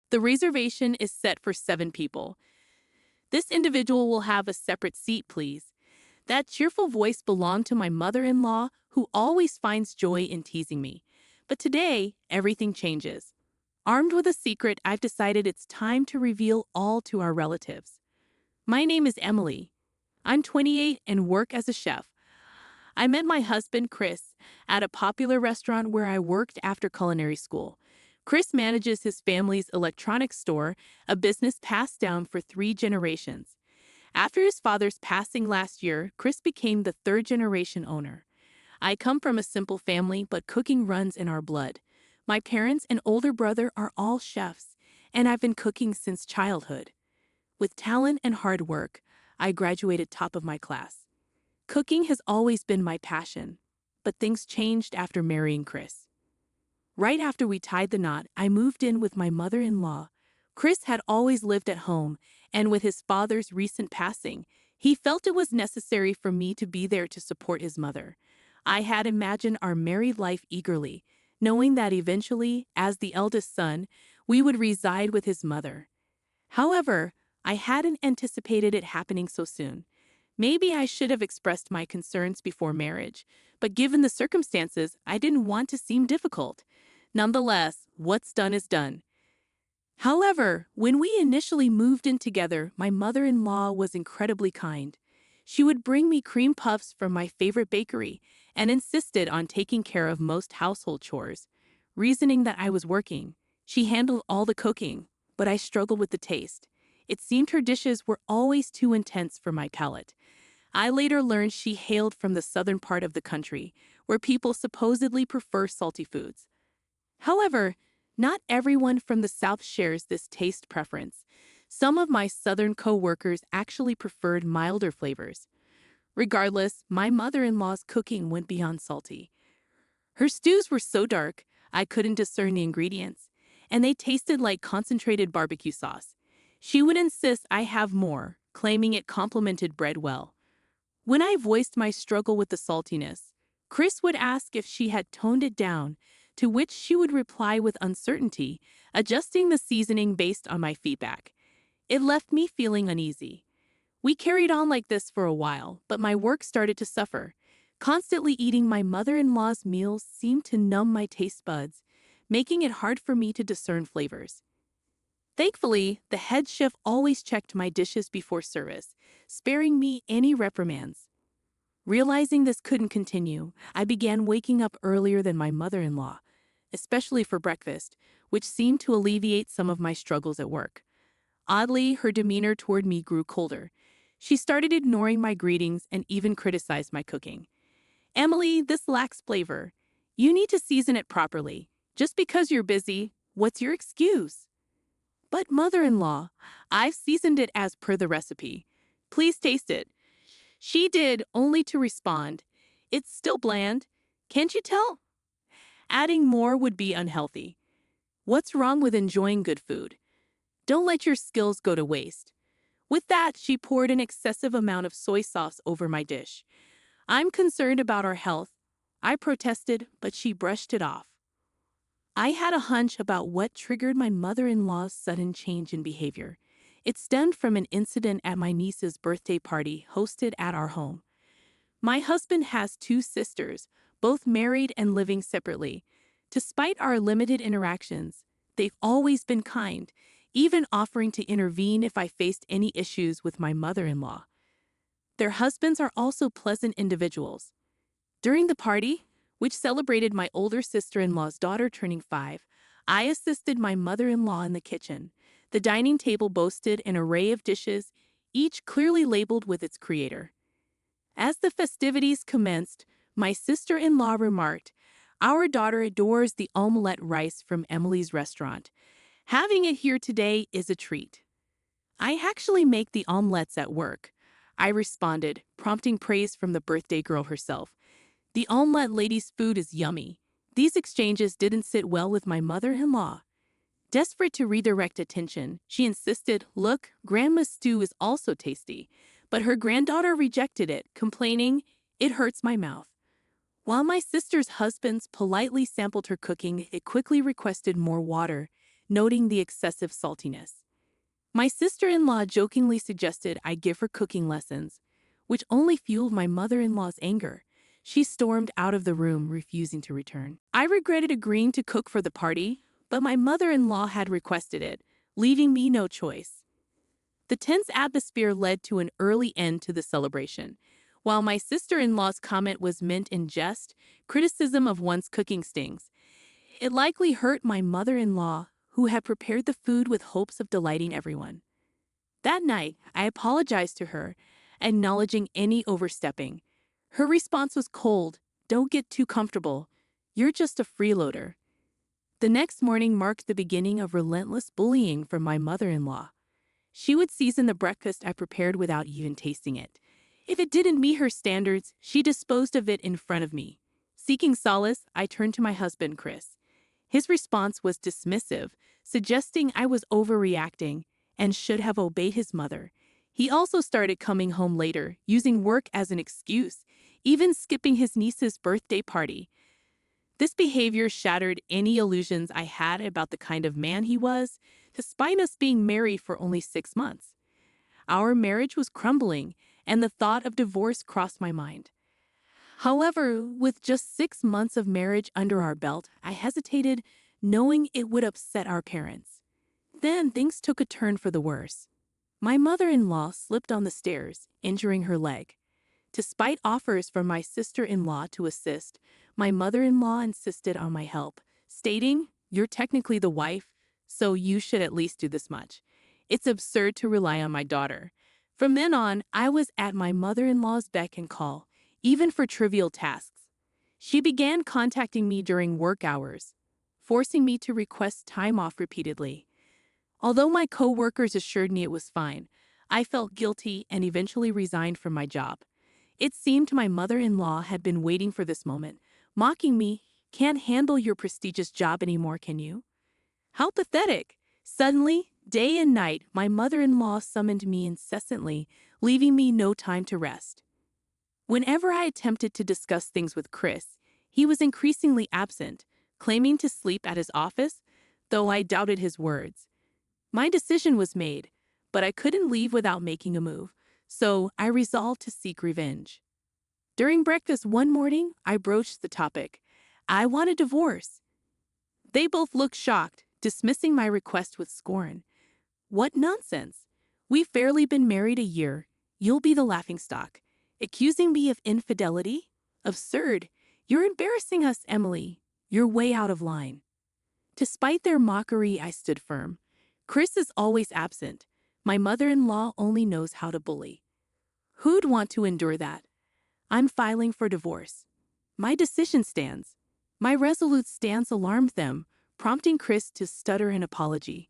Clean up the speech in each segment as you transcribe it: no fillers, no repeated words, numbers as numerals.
The reservation is set for 7 people. This individual will have a separate seat, please. That cheerful voice belonged to my mother-in-law, who always finds joy in teasing me. But today, everything changes. Armed with a secret, I've decided it's time to reveal all to our relatives. My name is Emily. I'm 28 and work as a chef. I met my husband, Chris, at a popular restaurant where I worked after culinary school. Chris manages his family's electronics store, a business passed down for 3 generations. After his father's passing last year, Chris became the 3rd-generation owner. I come from a simple family, but cooking runs in our blood. My parents and older brother are all chefs, and I've been cooking since childhood. With talent and hard work, I graduated top of my class. Cooking has always been my passion, but things changed after marrying Chris. Right after we tied the knot, I moved in with my mother-in-law. Chris had always lived at home, and with his father's recent passing, he felt it was necessary for me to be there to support his mother. I had imagined our married life eagerly, knowing that eventually, as the eldest son, we would reside with his mother. However, I hadn't anticipated it happening so soon. Maybe I should have expressed my concerns before marriage, but given the circumstances, I didn't want to seem difficult. Nonetheless, what's done is done. However, when we initially moved in together, my mother-in-law was incredibly kind. She would bring me cream puffs from my favorite bakery and insisted on taking care of most household chores. Reasoning that I was working, she handled all the cooking, but I struggled with the taste. It seemed her dishes were always too intense for my palate. I later learned she hailed from the southern part of the country, where people supposedly prefer salty foods. However, not everyone from the South shares this taste preference. Some of my Southern co-workers actually preferred milder flavors. Regardless, my mother-in-law's cooking went beyond salty. Her stews were so dark, I couldn't discern the ingredients, and they tasted like concentrated barbecue sauce. She would insist I have more, claiming it complemented bread well. When I voiced my struggle with the saltiness, Chris would ask if she had toned it down, to which she would reply with uncertainty, adjusting the seasoning based on my feedback. It left me feeling uneasy. We carried on like this for a while, but my work started to suffer. Constantly eating my mother-in-law's meals seemed to numb my taste buds, making it hard for me to discern flavors. Thankfully, the head chef always checked my dishes before service, sparing me any reprimands. Realizing this couldn't continue, I began waking up earlier than my mother-in-law, especially for breakfast, which seemed to alleviate some of my struggles at work. Oddly, her demeanor toward me grew colder. She started ignoring my greetings and even criticized my cooking. "Emily, this lacks flavor. You need to season it properly. Just because you're busy, what's your excuse?" "But mother-in-law, I've seasoned it as per the recipe. Please taste it." She did, only to respond, "It's still bland. Can't you tell?" Adding more would be unhealthy. What's wrong with enjoying good food? Don't let your skills go to waste. With that, she poured an excessive amount of soy sauce over my dish. "I'm concerned about our health." I protested, but she brushed it off. I had a hunch about what triggered my mother-in-law's sudden change in behavior. It stemmed from an incident at my niece's birthday party hosted at our home. My husband has 2 sisters, both married and living separately. Despite our limited interactions, they've always been kind, even offering to intervene if I faced any issues with my mother-in-law. Their husbands are also pleasant individuals. During the party, which celebrated my older sister-in-law's daughter turning 5, I assisted my mother-in-law in the kitchen. The dining table boasted an array of dishes, each clearly labeled with its creator. As the festivities commenced, my sister-in-law remarked, "Our daughter adores the omelette rice from Emily's restaurant. Having it here today is a treat." "I actually make the omelettes at work," I responded, prompting praise from the birthday girl herself. "The omelette lady's food is yummy." These exchanges didn't sit well with my mother-in-law. Desperate to redirect attention, she insisted, "Look, Grandma's stew is also tasty." But her granddaughter rejected it, complaining, "It hurts my mouth." While my sister's husbands politely sampled her cooking, it quickly requested more water, noting the excessive saltiness. My sister-in-law jokingly suggested I give her cooking lessons, which only fueled my mother-in-law's anger. She stormed out of the room, refusing to return. I regretted agreeing to cook for the party, but my mother-in-law had requested it, leaving me no choice. The tense atmosphere led to an early end to the celebration. While my sister-in-law's comment was meant in jest, criticism of one's cooking stings. It likely hurt my mother-in-law, who had prepared the food with hopes of delighting everyone. That night, I apologized to her, acknowledging any overstepping. Her response was cold. "Don't get too comfortable. You're just a freeloader." The next morning marked the beginning of relentless bullying from my mother-in-law. She would season the breakfast I prepared without even tasting it. If it didn't meet her standards, she disposed of it in front of me. Seeking solace, I turned to my husband, Chris. His response was dismissive, suggesting I was overreacting and should have obeyed his mother. He also started coming home later, using work as an excuse, even skipping his niece's birthday party. This behavior shattered any illusions I had about the kind of man he was, despite us being married for only 6 months. Our marriage was crumbling, and the thought of divorce crossed my mind. However, with just 6 months of marriage under our belt, I hesitated, knowing it would upset our parents. Then things took a turn for the worse. My mother-in-law slipped on the stairs, injuring her leg. Despite offers from my sister-in-law to assist, my mother-in-law insisted on my help, stating, "You're technically the wife, so you should at least do this much. It's absurd to rely on my daughter." From then on, I was at my mother-in-law's beck and call, even for trivial tasks. She began contacting me during work hours, forcing me to request time off repeatedly. Although my co-workers assured me it was fine, I felt guilty and eventually resigned from my job. It seemed my mother-in-law had been waiting for this moment, mocking me. "Can't handle your prestigious job anymore, can you?" How pathetic! Suddenly, day and night, my mother-in-law summoned me incessantly, leaving me no time to rest. Whenever I attempted to discuss things with Chris, he was increasingly absent, claiming to sleep at his office, though I doubted his words. My decision was made, but I couldn't leave without making a move, so I resolved to seek revenge. During breakfast one morning, I broached the topic. I want a divorce. They both looked shocked, dismissing my request with scorn. "What nonsense! We've barely been married a year. You'll be the laughingstock. Accusing me of infidelity? Absurd. You're embarrassing us, Emily. You're way out of line." Despite their mockery, I stood firm. Chris is always absent. My mother-in-law only knows how to bully. Who'd want to endure that? I'm filing for divorce. My decision stands. My resolute stance alarmed them, prompting Chris to stutter an apology.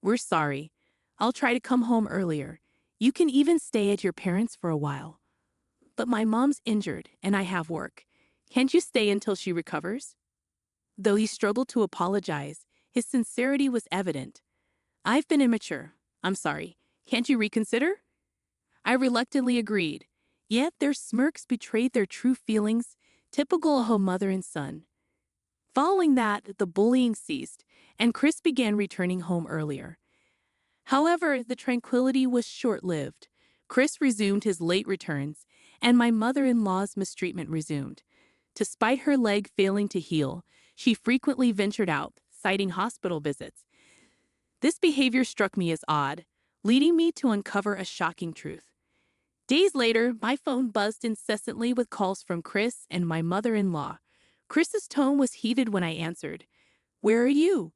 "We're sorry. I'll try to come home earlier. You can even stay at your parents' for a while." "But my mom's injured and I have work. Can't you stay until she recovers?" Though he struggled to apologize, his sincerity was evident. "I've been immature. I'm sorry. Can't you reconsider?" I reluctantly agreed, yet their smirks betrayed their true feelings, typical of a mother and son. Following that, the bullying ceased, and Chris began returning home earlier. However, the tranquility was short-lived. Chris resumed his late returns, and my mother-in-law's mistreatment resumed. Despite her leg failing to heal, she frequently ventured out, citing hospital visits. This behavior struck me as odd, leading me to uncover a shocking truth. Days later, my phone buzzed incessantly with calls from Chris and my mother-in-law. Chris's tone was heated when I answered. "Where are you?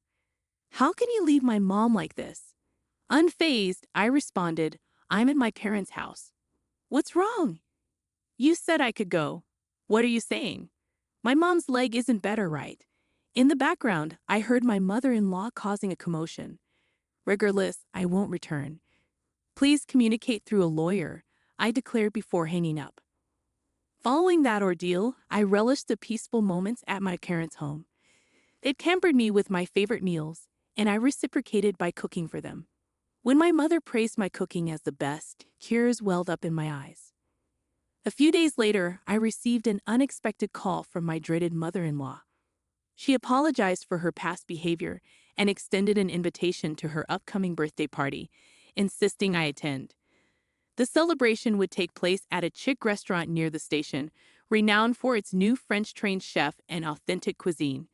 How can you leave my mom like this?" Unfazed, I responded, "I'm at my parents' house." "What's wrong?" "You said I could go. What are you saying? My mom's leg isn't better, right?" In the background, I heard my mother-in-law causing a commotion. "Regardless, I won't return. Please communicate through a lawyer," I declared before hanging up. Following that ordeal, I relished the peaceful moments at my parents' home. They'd pampered me with my favorite meals, and I reciprocated by cooking for them. When my mother praised my cooking as the best, tears welled up in my eyes. A few days later, I received an unexpected call from my dreaded mother-in-law. She apologized for her past behavior and extended an invitation to her upcoming birthday party, insisting I attend. The celebration would take place at a chic restaurant near the station, renowned for its new French-trained chef and authentic cuisine.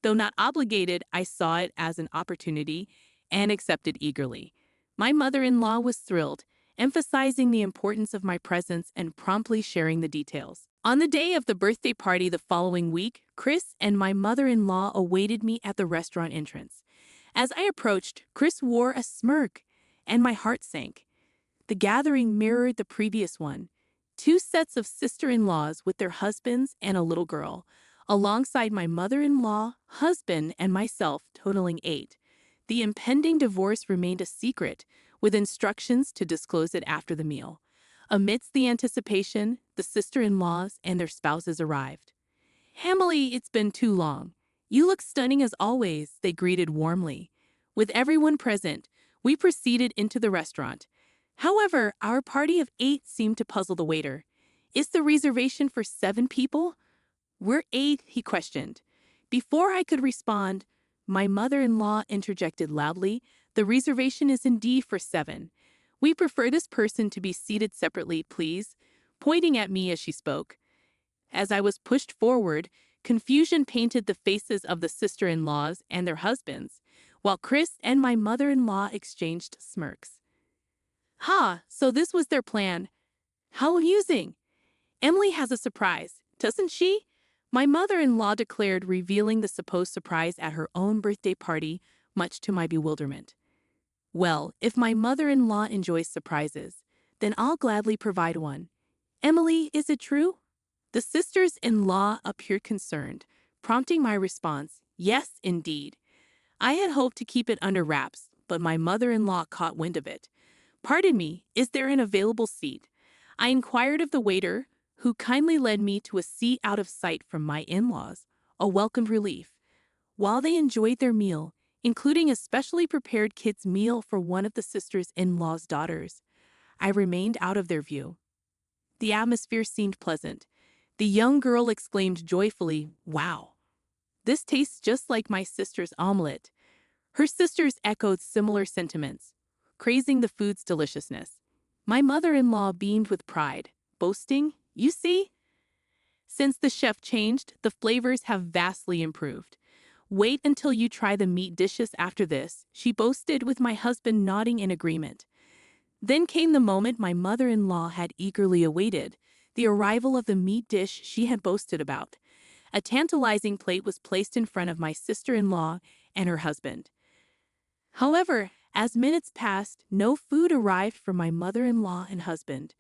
Though not obligated, I saw it as an opportunity and accepted eagerly. My mother-in-law was thrilled, emphasizing the importance of my presence and promptly sharing the details. On the day of the birthday party the following week, Chris and my mother-in-law awaited me at the restaurant entrance. As I approached, Chris wore a smirk, and my heart sank. The gathering mirrored the previous one. Two sets of sister-in-laws with their husbands and a little girl, alongside my mother-in-law, husband, and myself, totaling 8. The impending divorce remained a secret, with instructions to disclose it after the meal. Amidst the anticipation, the sister-in-laws and their spouses arrived. "Emily, it's been too long. You look stunning as always," they greeted warmly. With everyone present, we proceeded into the restaurant. However, our party of 8 seemed to puzzle the waiter. "Is the reservation for 7 people?" "We're 8, he questioned. Before I could respond, my mother-in-law interjected loudly, "The reservation is indeed for 7. We prefer this person to be seated separately, please," pointing at me as she spoke. As I was pushed forward, confusion painted the faces of the sister-in-laws and their husbands, while Chris and my mother-in-law exchanged smirks. So this was their plan. How amusing. "Emily has a surprise, doesn't she?" My mother-in-law declared, revealing the supposed surprise at her own birthday party, much to my bewilderment. Well, if my mother-in-law enjoys surprises, then I'll gladly provide one. "Emily, is it true?" The sisters-in-law appeared concerned, prompting my response, "Yes, indeed." I had hoped to keep it under wraps, but my mother-in-law caught wind of it. "Pardon me, is there an available seat?" I inquired of the waiter, who kindly led me to a seat out of sight from my in-laws, a welcome relief. While they enjoyed their meal, including a specially prepared kids' meal for one of the sisters-in-law's daughters, I remained out of their view. The atmosphere seemed pleasant. The young girl exclaimed joyfully, "Wow! This tastes just like my sister's omelet." Her sisters echoed similar sentiments, praising the food's deliciousness. My mother-in-law beamed with pride, boasting, "You see? Since the chef changed, the flavors have vastly improved. Wait until you try the meat dishes after this," she boasted, with my husband nodding in agreement. Then came the moment my mother-in-law had eagerly awaited, the arrival of the meat dish she had boasted about. A tantalizing plate was placed in front of my sister-in-law and her husband. However, as minutes passed, no food arrived for my mother-in-law and husband.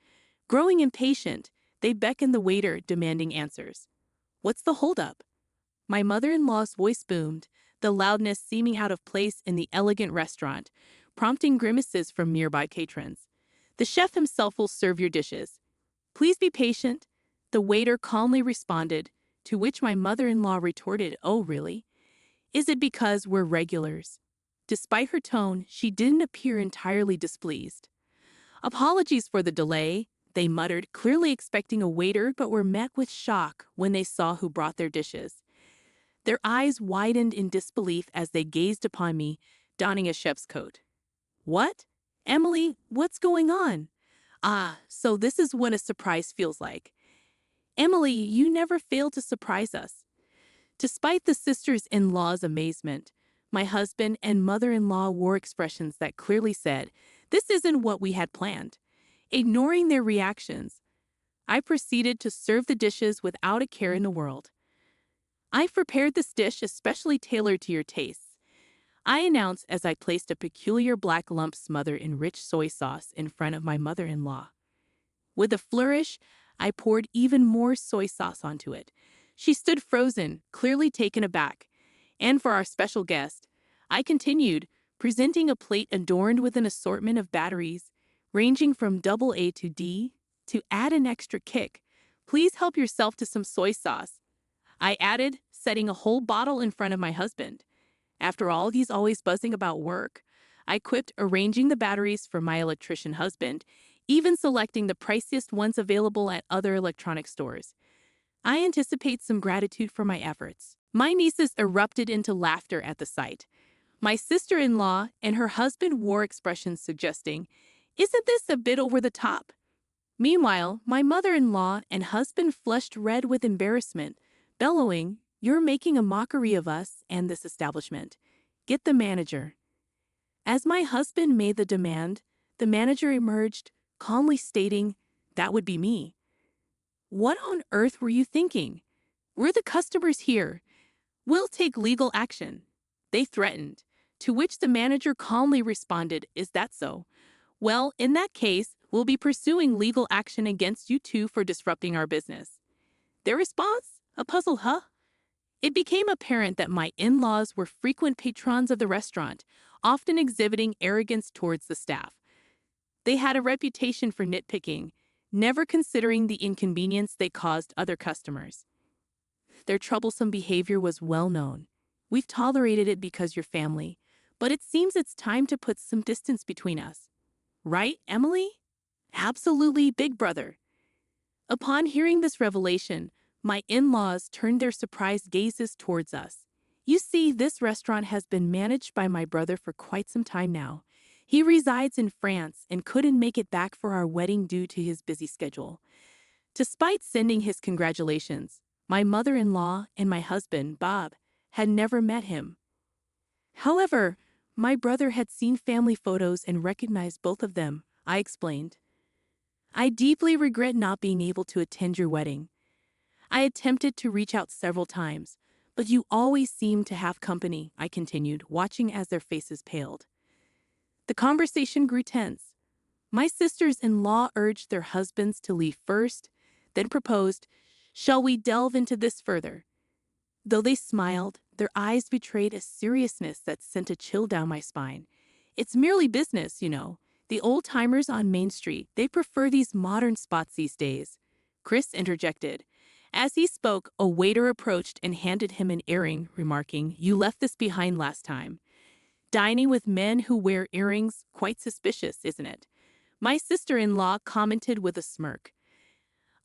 Growing impatient, they beckoned the waiter, demanding answers. "What's the holdup?" My mother-in-law's voice boomed, the loudness seeming out of place in the elegant restaurant, prompting grimaces from nearby patrons. "The chef himself will serve your dishes. Please be patient," the waiter calmly responded, to which my mother-in-law retorted, "Oh, really? Is it because we're regulars?" Despite her tone, she didn't appear entirely displeased. "Apologies for the delay," they muttered, clearly expecting a waiter, but were met with shock when they saw who brought their dishes. Their eyes widened in disbelief as they gazed upon me, donning a chef's coat. "What? Emily, what's going on?" So this is what a surprise feels like. "Emily, you never fail to surprise us." Despite the sisters-in-law's amazement, my husband and mother-in-law wore expressions that clearly said, "This isn't what we had planned." Ignoring their reactions, I proceeded to serve the dishes without a care in the world. "I've prepared this dish especially tailored to your tastes," I announced as I placed a peculiar black lump smothered in rich soy sauce in front of my mother-in-law. With a flourish, I poured even more soy sauce onto it. She stood frozen, clearly taken aback. And for our special guest, I continued, presenting a plate adorned with an assortment of batteries, ranging from AA to D. To add an extra kick, "Please help yourself to some soy sauce," I added, setting a whole bottle in front of my husband. "After all, he's always buzzing about work," I quipped, arranging the batteries for my electrician husband, even selecting the priciest ones available at other electronic stores. I anticipate some gratitude for my efforts. My nieces erupted into laughter at the sight. My sister-in-law and her husband wore expressions suggesting, "Isn't this a bit over the top?" Meanwhile, my mother-in-law and husband flushed red with embarrassment, bellowing, "You're making a mockery of us and this establishment. Get the manager." As my husband made the demand, the manager emerged, calmly stating, "That would be me." "What on earth were you thinking? We're the customers here. We'll take legal action," they threatened, to which the manager calmly responded, "Is that so? Well, in that case, we'll be pursuing legal action against you two for disrupting our business." Their response? A puzzled huh? It became apparent that my in-laws were frequent patrons of the restaurant, often exhibiting arrogance towards the staff. They had a reputation for nitpicking, never considering the inconvenience they caused other customers. Their troublesome behavior was well known. "We've tolerated it because you're family, but it seems it's time to put some distance between us. Right, Emily?" "Absolutely, big brother." Upon hearing this revelation, my in-laws turned their surprised gazes towards us. "You see, this restaurant has been managed by my brother for quite some time now. He resides in France and couldn't make it back for our wedding due to his busy schedule." Despite sending his congratulations, my mother-in-law and my husband, Bob, had never met him. However, my brother had seen family photos and recognized both of them, I explained. "I deeply regret not being able to attend your wedding. I attempted to reach out several times, but you always seemed to have company," I continued, watching as their faces paled. The conversation grew tense. My sisters-in-law urged their husbands to leave first, then proposed, "Shall we delve into this further?" Though they smiled, their eyes betrayed a seriousness that sent a chill down my spine. "It's merely business, you know. The old-timers on Main Street, they prefer these modern spots these days," Chris interjected. As he spoke, a waiter approached and handed him an earring, remarking, "You left this behind last time. Dining with men who wear earrings, quite suspicious, isn't it?" My sister-in-law commented with a smirk.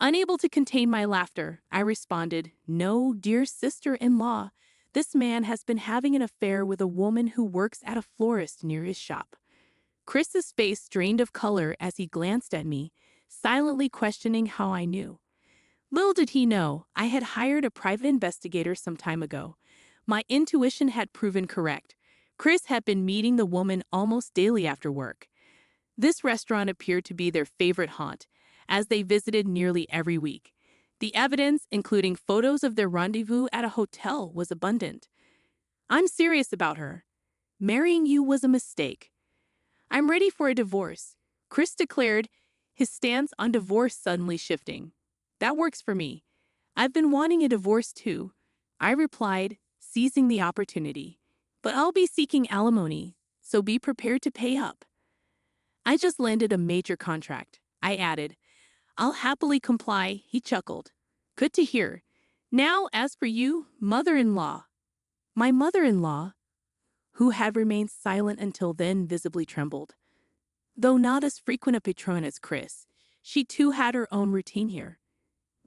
Unable to contain my laughter, I responded, "No, dear sister-in-law, this man has been having an affair with a woman who works at a florist near his shop." Chris's face drained of color as he glanced at me, silently questioning how I knew. Little did he know, I had hired a private investigator some time ago. My intuition had proven correct. Chris had been meeting the woman almost daily after work. This restaurant appeared to be their favorite haunt, as they visited nearly every week. The evidence, including photos of their rendezvous at a hotel, was abundant. "I'm serious about her. Marrying you was a mistake. I'm ready for a divorce," Chris declared, his stance on divorce suddenly shifting. "That works for me. I've been wanting a divorce too," I replied, seizing the opportunity. "But I'll be seeking alimony, so be prepared to pay up." "I just landed a major contract," I added. "I'll happily comply," he chuckled. "Good to hear. Now, as for you, mother-in-law." My mother-in-law, who had remained silent until then, visibly trembled. Though not as frequent a patron as Chris, she too had her own routine here.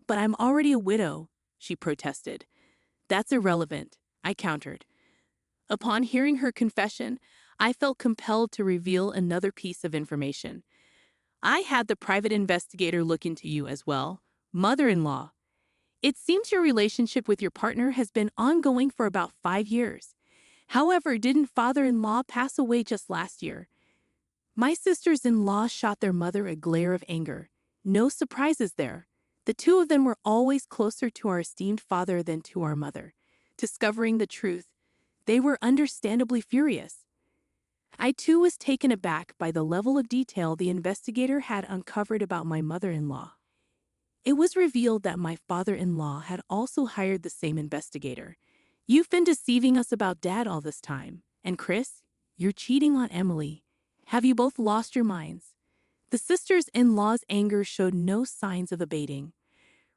"But I'm already a widow," she protested. "That's irrelevant," I countered. Upon hearing her confession, I felt compelled to reveal another piece of information. "I had the private investigator look into you as well, mother-in-law. It seems your relationship with your partner has been ongoing for about 5 years. However, didn't father-in-law pass away just last year?" My sisters-in-law shot their mother a glare of anger. No surprises there. The two of them were always closer to our esteemed father than to our mother. Discovering the truth, they were understandably furious. I too was taken aback by the level of detail the investigator had uncovered about my mother-in-law. It was revealed that my father-in-law had also hired the same investigator. "You've been deceiving us about Dad all this time. And Chris, you're cheating on Emily. Have you both lost your minds?" The sisters-in-law's anger showed no signs of abating.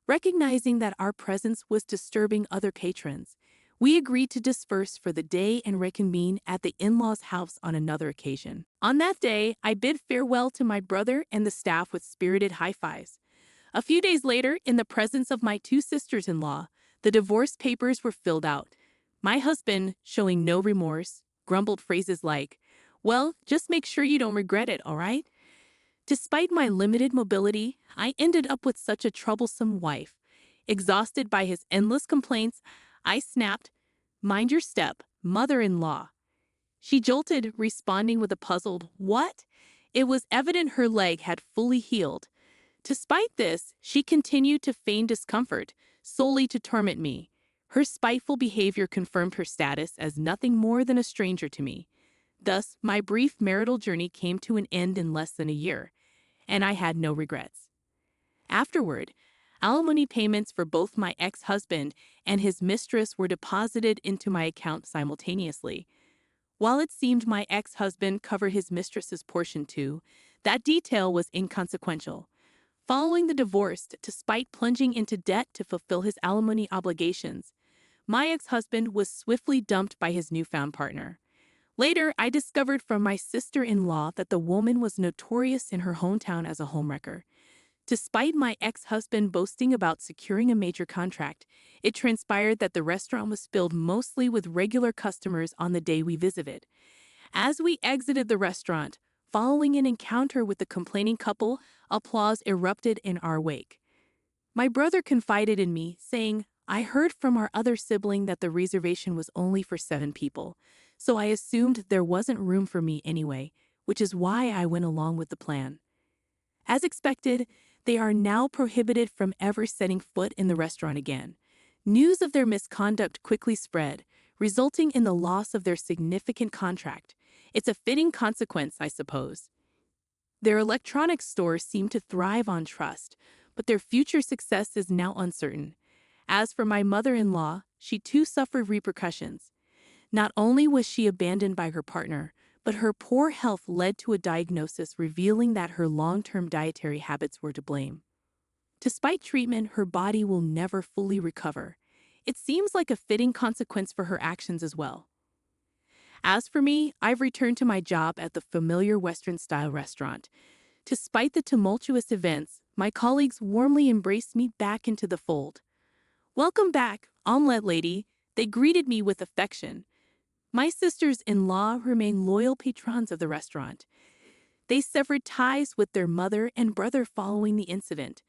Recognizing that our presence was disturbing other patrons, we agreed to disperse for the day and reconvene at the in-laws' house on another occasion. On that day, I bid farewell to my brother and the staff with spirited high-fives. A few days later, in the presence of my two sisters-in-law, the divorce papers were filled out. My husband, showing no remorse, grumbled phrases like, "Well, just make sure you don't regret it, all right?" Despite my limited mobility, I ended up with such a troublesome wife. Exhausted by his endless complaints, I snapped, "Mind your step, mother-in-law." She jolted, responding with a puzzled, "What?" It was evident her leg had fully healed. Despite this, she continued to feign discomfort, solely to torment me. Her spiteful behavior confirmed her status as nothing more than a stranger to me. Thus, my brief marital journey came to an end in less than a year, and I had no regrets. Afterward, alimony payments for both my ex-husband and his mistress were deposited into my account simultaneously. While it seemed my ex-husband covered his mistress's portion too, that detail was inconsequential. Following the divorce, despite plunging into debt to fulfill his alimony obligations, my ex-husband was swiftly dumped by his newfound partner. Later, I discovered from my sister-in-law that the woman was notorious in her hometown as a homewrecker. Despite my ex-husband boasting about securing a major contract, it transpired that the restaurant was filled mostly with regular customers on the day we visited. As we exited the restaurant, following an encounter with the complaining couple, applause erupted in our wake. My brother confided in me, saying, "I heard from our other sibling that the reservation was only for 7 people, so I assumed there wasn't room for me anyway, which is why I went along with the plan." As expected, they are now prohibited from ever setting foot in the restaurant again. News of their misconduct quickly spread, resulting in the loss of their significant contract. It's a fitting consequence, I suppose. Their electronics store seemed to thrive on trust, but their future success is now uncertain. As for my mother-in-law, she too suffered repercussions. Not only was she abandoned by her partner, but her poor health led to a diagnosis revealing that her long-term dietary habits were to blame. Despite treatment, her body will never fully recover. It seems like a fitting consequence for her actions as well. As for me, I've returned to my job at the familiar Western-style restaurant. Despite the tumultuous events, my colleagues warmly embraced me back into the fold. "Welcome back, omelette lady," they greeted me with affection. My sisters-in-law remain loyal patrons of the restaurant. They severed ties with their mother and brother following the incident.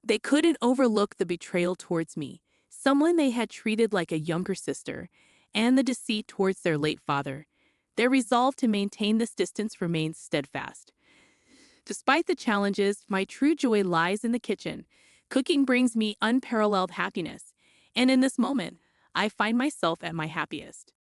They couldn't overlook the betrayal towards me, someone they had treated like a younger sister, and the deceit towards their late father. Their resolve to maintain this distance remains steadfast. Despite the challenges, my true joy lies in the kitchen. Cooking brings me unparalleled happiness, and in this moment, I find myself at my happiest.